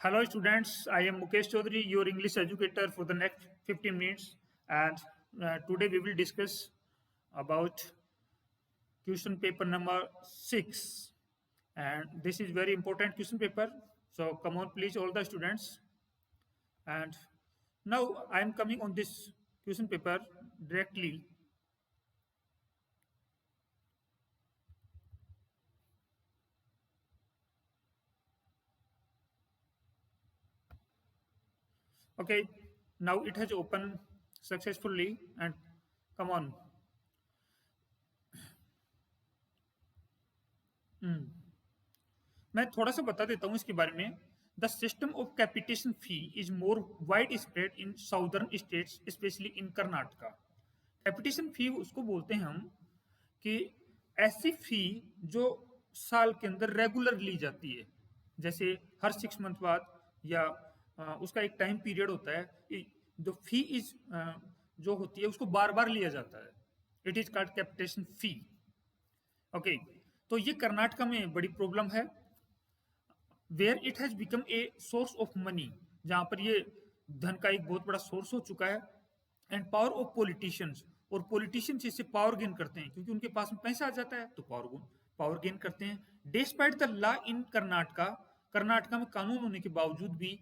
Hello, students. I am Mukesh Chaudhary, your English educator for the next 15 minutes. And today we will discuss about question paper number 6. And this is very important question paper. So come on, please, all the students. And now I am coming on this question paper directly. Okay, now it has opened successfully. And come on. मैं थोड़ा सा बता देता हूँ इसके बारे में। The system of capitation fee is more wide spread in southern states specially in Karnataka. Capitation fee उसको बोलते हैं हम कि ऐसी फी जो साल के अंदर रेगुलर ली जाती है, जैसे हर 6 मंथ बाद या उसका एक टाइम पीरियड होता है। जो फी इज जो होती है उसको बार बार लिया जाता है। It is called capitation fee. Okay, तो ये कर्नाटका में बड़ी प्रॉब्लम है। Where it has become a source of money, जहां पर ये धन का एक बहुत बड़ा सोर्स हो चुका है। एंड पावर ऑफ पॉलिटिशियंस, और पॉलिटिशियंस इससे पावर गेन करते हैं क्योंकि उनके पास में पैसा आ जाता है तो पावर गेन करते हैं। Despite the law in Karnataka, Karnataka में कानून होने के बावजूद भी,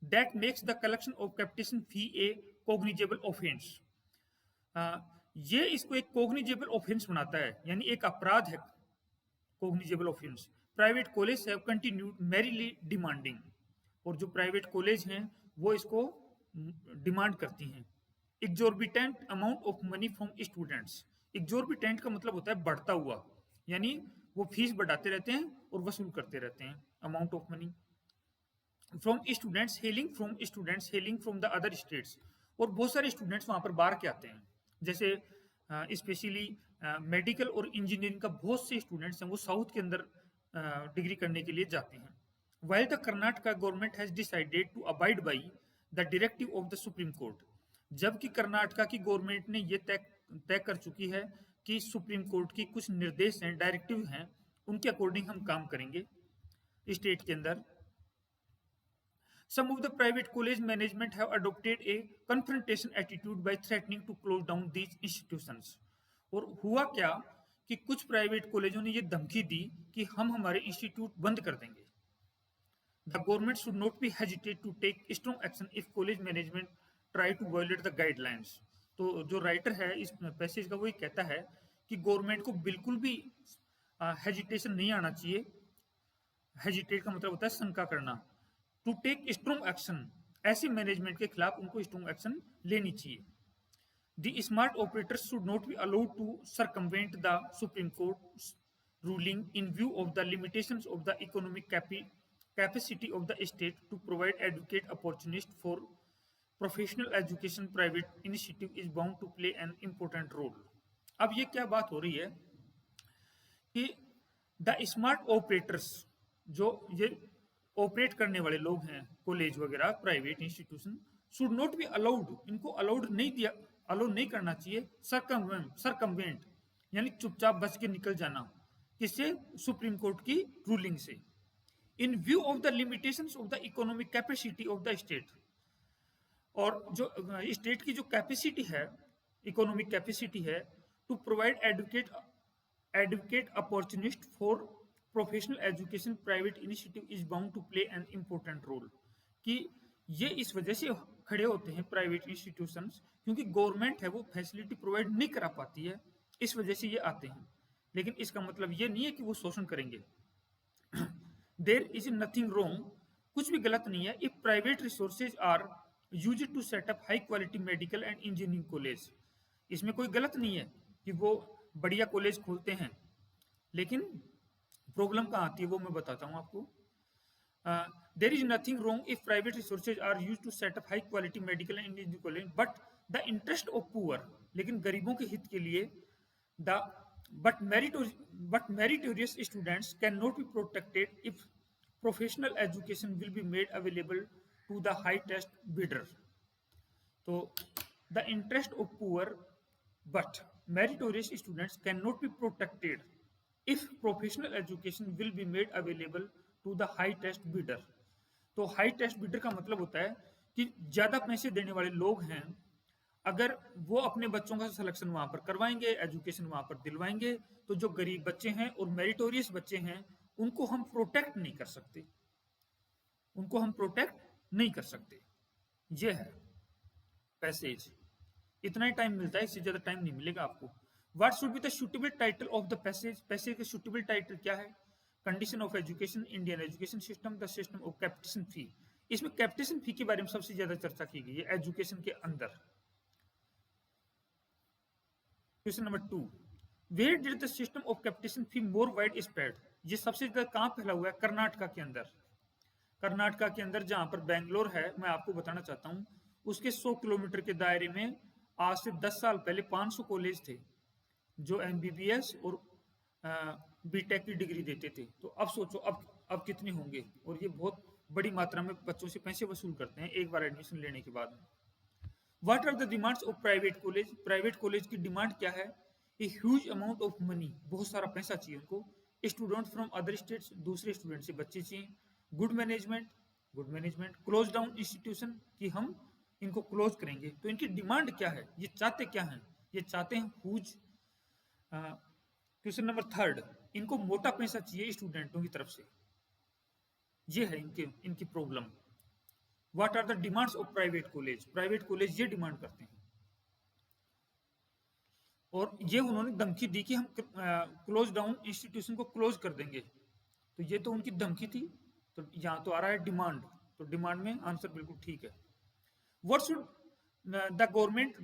that makes the collection of capitation fee A cognisable offence. ये इसको एक कोग्निजेबल ऑफेंस बनाता है, यानी एक अपराध है। Cognisable offence. Private college have continued merrily demanding, और जो प्राइवेट कॉलेज हैं वो इसको डिमांड करती हैं। Exorbitant amount of money from students. Exorbitant का मतलब होता है बढ़ता हुआ, यानी वो फीस बढ़ाते रहते हैं और वसूल करते रहते हैं amount of money from students hailing from the other states. और बहुत सारे स्टूडेंट्स वहां पर बाहर के आते हैं, जैसे स्पेशली मेडिकल और इंजीनियरिंग का बहुत से स्टूडेंट्स हैं वो साउथ के अंदर डिग्री करने के लिए जाते हैं। While the Karnataka government has decided to abide by the directive of the supreme court, जबकि कर्नाटका की गवर्नमेंट ने ये तय कर चुकी है कि सुप्रीम कोर्ट की कुछ निर्देश हैं, डायरेक्टिव हैं, उनके अकॉर्डिंग हम काम करेंगे स्टेट के अंदर। Some of the private college management have adopted a confrontation attitude by threatening to close down these institutions. और हुआ क्या कि कुछ प्राइवेट कॉलेजों ने ये धमकी दी कि हम हमारे इंस्टीट्यूट बंद कर देंगे। The government should not be hesitate to take strong action if college management try to violate the guidelines. तो जो राइटर है इस पैसेज का वो ये कहता है कि गवर्नमेंट को बिल्कुल भी हेजिटेशन नहीं आना चाहिए। हेजिटेट का मतलब होता है शंका करना। टू टेक स्ट्रॉन्ग एक्शन, ऐसे मैनेजमेंट के खिलाफ उनको स्ट्रॉन्ग एक्शन लेनी चाहिए। The smart operators should not be allowed to circumvent the supreme court ruling in view of the limitations of the economic capacity of the state to provide adequate opportunities for professional education. Private initiative is bound to play an important role. अब ये क्या बात हो रही है कि the smart operators, जो ये ऑपरेट करने वाले लोग हैं कॉलेज वगैरह private institution, should not be allowed, इनको अलाउड नहीं करना चाहिए सरकमवेंट, यानी चुपचाप बच के निकल जाना, किससे? सुप्रीम कोर्ट की रूलिंग से। In view of the limitations of the economic capacity of the state, और जो स्टेट की जो कैपेसिटी है, इकोनॉमिक कैपेसिटी है, to provide adequate opportunities for professional education private initiative is bound to play an important role. कि ये इस वजह से खड़े होते हैं प्राइवेट इंस्टीट्यूशंस क्योंकि गवर्नमेंट है वो फैसिलिटी प्रोवाइड नहीं करा पाती है, इस वजह से ये आते हैं। लेकिन इसका मतलब ये नहीं है कि वो शोषण करेंगे। देयर इज नथिंग रॉन्ग, कुछ भी गलत नहीं है, if private resources are use to set up high quality medical and engineering college. इसमें कोई गलत नहीं है कि वो बढ़िया कॉलेज खोलते हैं, लेकिन प्रॉब्लम कहाँ आती है वो मैं बताता हूँ आपको। There is nothing wrong if private resources are use to set up high quality medical and engineering college but the interest of poor, लेकिन गरीबों के हित के लिए the but meritorious students can not be protected if professional education will be made available to the high test bidder. तो the interest of poor but meritorious students can not be protected if professional education will be made available to the high test bidder। तो high test bidder का मतलब होता है कि ज्यादा पैसे देने वाले लोग हैं, अगर वो अपने बच्चों का सिलेक्शन वहां पर करवाएंगे, एजुकेशन वहां पर दिलवाएंगे, तो जो गरीब बच्चे हैं और मेरिटोरियस बच्चे हैं उनको हम प्रोटेक्ट नहीं कर सकते, उनको हम प्रोटेक्ट नहीं कर सकते। ये है पैसेज। इतना ही टाइम मिलता है, इससे ज्यादा टाइम नहीं मिलेगा आपको। What should be the suitable title of the passage? Passage का सुटेबल टाइटल क्या है? Condition of education, Indian education system, the system of capitation फी। इसमें कैपिटेशन फी के बारे में सबसे ज्यादा चर्चा की गई है एजुकेशन के अंदर। Question number 2, where did the system of capitation fee more wide spread? ये सबसे ज्यादा कहां फैला हुआ है? कर्नाटका के अंदर। कर्नाटका के अंदर जहां पर बेंगलोर है, मैं आपको बताना चाहता हूं, उसके 100 किलोमीटर के दायरे में आज से 10 साल पहले 500 कॉलेज थे जो एमबीबीएस और बीटेक की डिग्री देते थे। तो अब सोचो अब कितने होंगे, और ये बहुत बड़ी मात्रा में बच्चों से पैसे वसूल करते हैं एक बार एडमिशन लेने के बाद। What are the demands of private college? Private college की डिमांड क्या है? A huge amount of money, बहुत सारा पैसा चाहिए उनको। स्टूडेंट फ्रॉम अदर स्टेट्स, दूसरे स्टूडेंट से बच्चे चाहिए। Good management, good management. Close down institution, कि हम इनको क्लोज करेंगे। तो इनकी डिमांड क्या है, ये चाहते क्या हैं? ये चाहते हैं ह्यूज। क्वेश्चन नंबर 3, इनको मोटा पैसा चाहिए स्टूडेंटों की तरफ से। ये है इनकी problem. What are the demands of private college? Private college ये डिमांड करते हैं, और ये उन्होंने धमकी दी कि हम क्लोज डाउन इंस्टीट्यूशन को क्लोज कर देंगे। तो ये तो उनकी धमकी थी, तो यहाँ तो आ रहा है डिमांड, तो डिमांड में आंसर बिल्कुल ठीक है। What should the government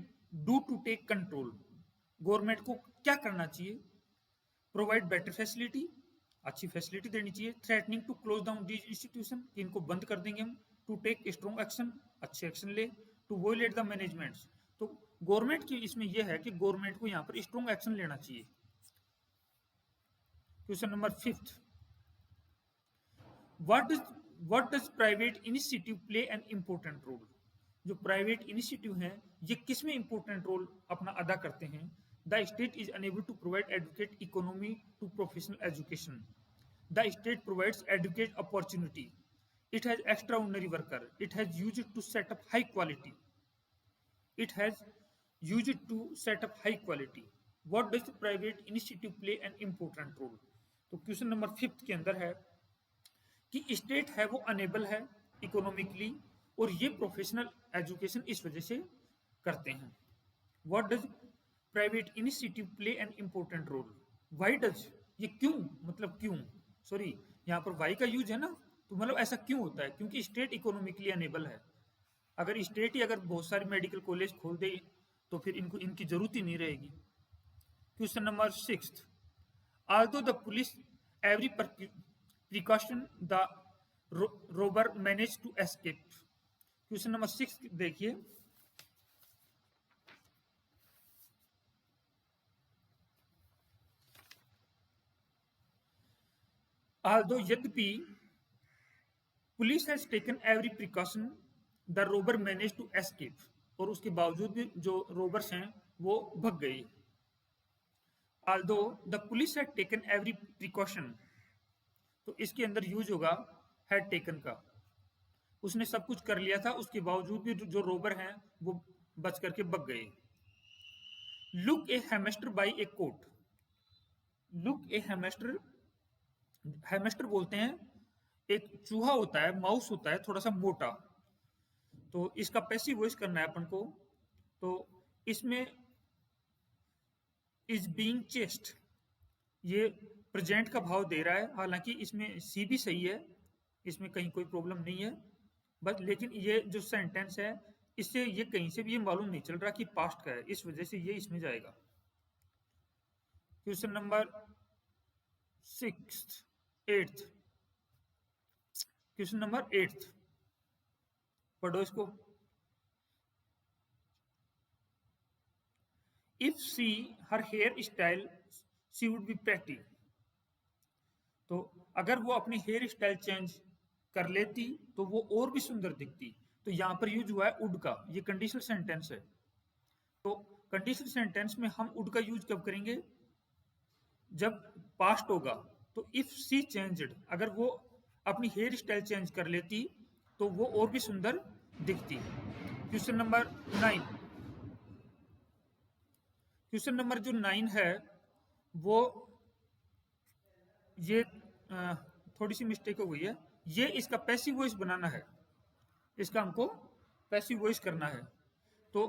do to take control? Government को क्या करना चाहिए? प्रोवाइड बेटर फैसिलिटी, अच्छी फैसिलिटी देनी चाहिए। Threatening to close down these institution, कि इनको बंद कर देंगे हम। टू टेक स्ट्रॉन्ग एक्शन, अच्छे एक्शन ले। टू वोलेट द मैनेजमेंट, तो गवर्नमेंट की इसमें यह है कि गवर्नमेंट को यहाँ पर स्ट्रॉन्ग एक्शन लेना चाहिए। Question number 5, what does private initiative play an important role? जो प्राइवेट इनिशिएटिव हैं ये किसमें इंपॉर्टेंट रोल अपना अदा करते हैं? The state is unable to provide adequate economy to professional education. The state provides adequate opportunity. It has extraordinary worker. It has used to set up high quality. It has used to set up high quality. What does the private initiative play an important role? तो question number 5 के अंदर है कि state है वो enable है economically, और ये प्रोफेशनल एजुकेशन इस वजह से करते हैं। What does private initiative play an important role? Why does, ये क्यों, मतलब क्यों, सॉरी यहाँ पर why का यूज है ना, तो मतलब ऐसा क्यों होता है? क्योंकि स्टेट इकोनॉमिकली अनेबल है। अगर स्टेट ही अगर बहुत सारे मेडिकल कॉलेज खोल दे तो फिर इनको इनकी जरूरत ही नहीं रहेगी। Question number 6, although the police every precaution the robber managed to escape। Question number 6 देखिए, although यद्यपि police has taken every precaution the robber manage to escape, और उसके बावजूद भी जो रोबर्स हैं वो भग गए। Aldous the police had taken every precaution, तो इसके अंदर यूज होगा हैड टेकन का। उसने सब कुछ कर लिया था, उसके बावजूद भी जो रोबर हैं वो बच करके भग गए। Look a hamster by a coat. Look a hamster, hamster बोलते हैं एक चूहा होता है, माउस होता है थोड़ा सा मोटा, तो इसका पैसिव वॉइस करना है अपन को। तो इसमें इज बीइंग चेस्ट, ये प्रेजेंट का भाव दे रहा है, हालांकि इसमें सी भी सही है, इसमें कहीं कोई प्रॉब्लम नहीं है बस, लेकिन ये जो सेंटेंस है इससे ये कहीं से भी ये मालूम नहीं चल रहा कि पास्ट का है, इस वजह से ये इसमें जाएगा। क्वेश्चन नंबर 6, 8, क्वेश्चन नंबर 8 पढ़ो इसको। If see her hair style she would be pretty, तो अगर वो अपनी हेयर स्टाइल चेंज कर लेती तो वो और भी सुंदर दिखती। तो यहां पर यूज हुआ है उड का, ये कंडीशनल सेंटेंस है। तो कंडीशनल सेंटेंस में हम उड का यूज कब करेंगे? जब पास्ट होगा। तो इफ सी चेंज्ड, अगर वो अपनी हेयर स्टाइल चेंज कर लेती तो वो और भी सुंदर दिखती। क्वेश्चन नंबर 9, क्वेश्चन नंबर जो 9 है वो ये थोड़ी सी मिस्टेक हो गई है, ये इसका पैसिव वॉइस बनाना है, इसका हमको पैसिव वॉइस करना है। तो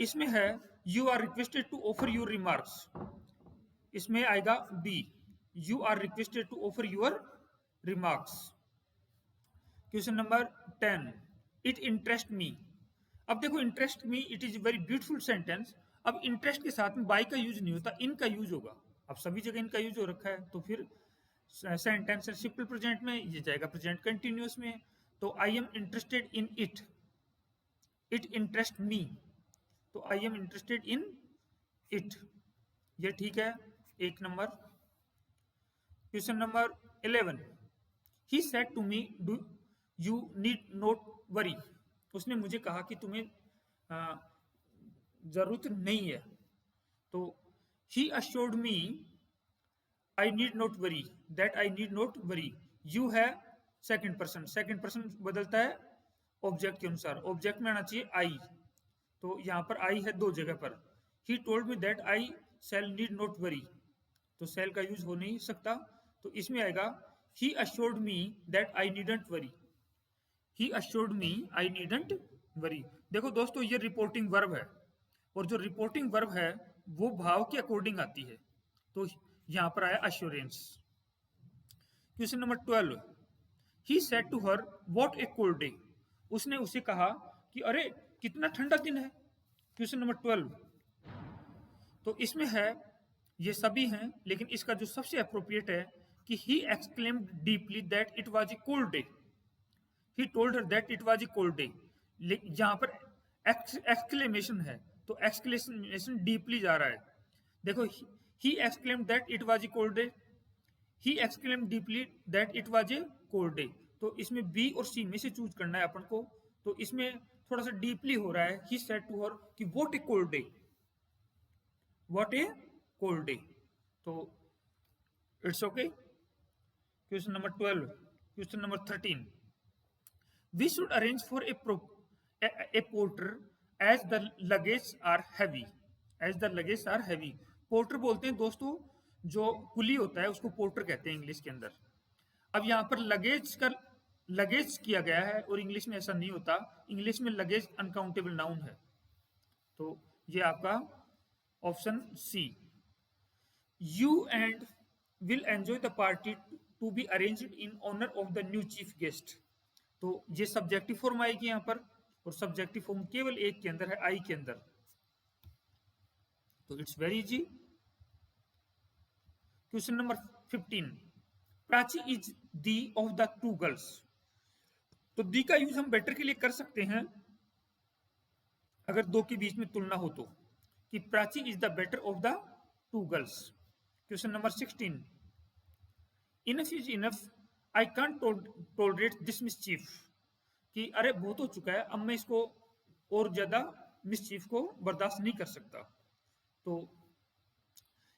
इसमें है you are requested to offer your remarks, इसमें आएगा B, you are requested to offer your remarks. Question number 10, it interest me. अब देखो interest me it is very beautiful sentence. अब इंटरेस्ट के साथ में बाय का यूज नहीं होता, इनका यूज होगा। अब सभी जगह इनका यूज हो रखा है, तो फिर सेंटेंस सिंपल प्रेजेंट में ये जाएगा प्रेजेंट कंटिन्यूअस में। तो I am interested in it, it interest me, तो I am interested in it, ये ठीक है। 1 number. Question number 11, he said to me do you need not worry. उसने मुझे कहा कि तुम्हें जरूरत नहीं है। तो he assured me I need not worry, that I need not worry. You है सेकंड पर्सन, सेकंड पर्सन बदलता है ऑब्जेक्ट के अनुसार, ऑब्जेक्ट में आना चाहिए आई, तो यहाँ पर आई है 2 जगह पर। He told me that I shall need not worry, तो शैल का यूज हो नहीं सकता, तो इसमें आएगा he assured me that I needn't worry, he assured me I needn't worry. देखो दोस्तों ये रिपोर्टिंग वर्ब है, और जो रिपोर्टिंग वर्ब है वो भाव के अकॉर्डिंग आती है, तो यहाँ पर आया assurance. Question number 12, he said to her what a cold day. उसने उसे कहा कि अरे कितना ठंडा दिन है। क्वेश्चन नंबर 12, तो इसमें है ये सभी हैं, लेकिन इसका जो सबसे अप्रोप्रिएट है कि he exclaimed deeply that it was a cold day, he told her that it was a cold day. यहाँ पर एक्सक्लेमेशन है, तो एक्सक्लेमेशन डीपली जा रहा है। देखो he exclaimed that it was a cold day, he exclaimed deeply that it was a cold day. तो इसमें बी और सी में से चूज करना है अपन को, तो इसमें थोड़ा सा डीपली हो रहा है। ही सेड टू हर कि what a cold day, what a cold day, तो it's okay. Question number 12। Question number 13, we should arrange for a porter as the luggage are heavy, as the luggage are heavy. Porter बोलते हैं दोस्तों, जो कुली होता है उसको porter कहते हैं इंग्लिश के अंदर। अब यहाँ पर लगेज का लगेज किया गया है, और इंग्लिश में ऐसा नहीं होता, इंग्लिश में लगेज अनकाउंटेबल नाउन है, तो ये आपका option C. You and will enjoy the party to be arranged in honour of the new chief guest, तो ये सब्जेक्टिव फॉर्म आएगी यहाँ पर, और सब्जेक्टिव फॉर्म केवल एक के अंदर है, आई के अंदर, तो it's very easy. Question number 15, Prachi is the of the 2 girls. तो दी का यूज हम बेटर के लिए कर सकते हैं अगर 2 के बीच में तुलना हो तो, कि Prachi is the better of the 2 girls. Question number 16, enough is enough I can't tolerate this mischief, कि अरे बहुत हो चुका है, अब मैं इसको और ज्यादा मिसचीफ को बर्दाश्त नहीं कर सकता, तो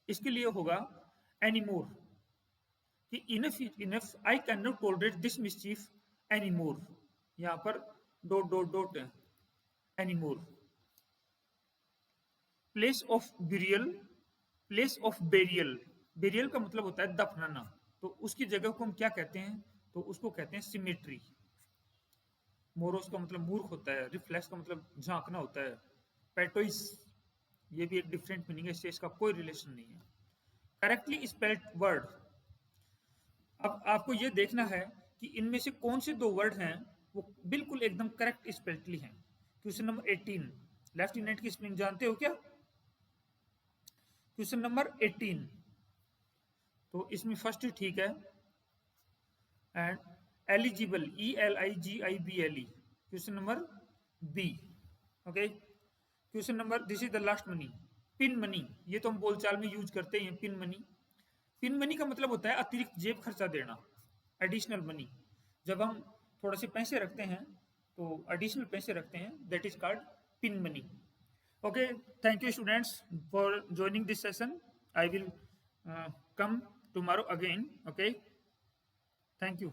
इसके लिए होगा एनीमोर, कि enough is enough I can not tolerate this mischief anymore, यहाँ पर dot dot dot anymore. Place of burial, place of burial, burial का मतलब होता है दफनाना, तो उसकी जगह को हम क्या कहते हैं, तो उसको कहते हैं सिमेट्री। मोरोस का मतलब मूर्ख होता है, रिफ्लेक्स का मतलब झांकना होता है, पेटोइस ये भी एक डिफरेंट मीनिंग है, इससे इसका कोई रिलेशन नहीं है। करेक्टली स्पेल्ड वर्ड, अब आपको ये देखना है कि इनमें से कौन से 2 वर्ड हैं वो बिल्कुल एकदम करेक्ट स्पेल्डली हैं। क्वेश्चन नंबर 18, लेफ्टिनेंट की स्पेलिंग जानते हो क्या? क्वेश्चन नंबर 18, तो इसमें फर्स्ट ठीक है, and eligible, ELIGIBLE, question number B, okay. Question number, this is the last money, pin money, ये तो हम बोलचाल में यूज करते हैं पिन मनी। पिन मनी का मतलब होता है अतिरिक्त जेब खर्चा देना, एडिशनल मनी। जब हम थोड़े से पैसे रखते हैं तो एडिशनल पैसे रखते हैं, that is called pin money. Okay, thank you students for joining this session. I will come tomorrow again. Okay, thank you.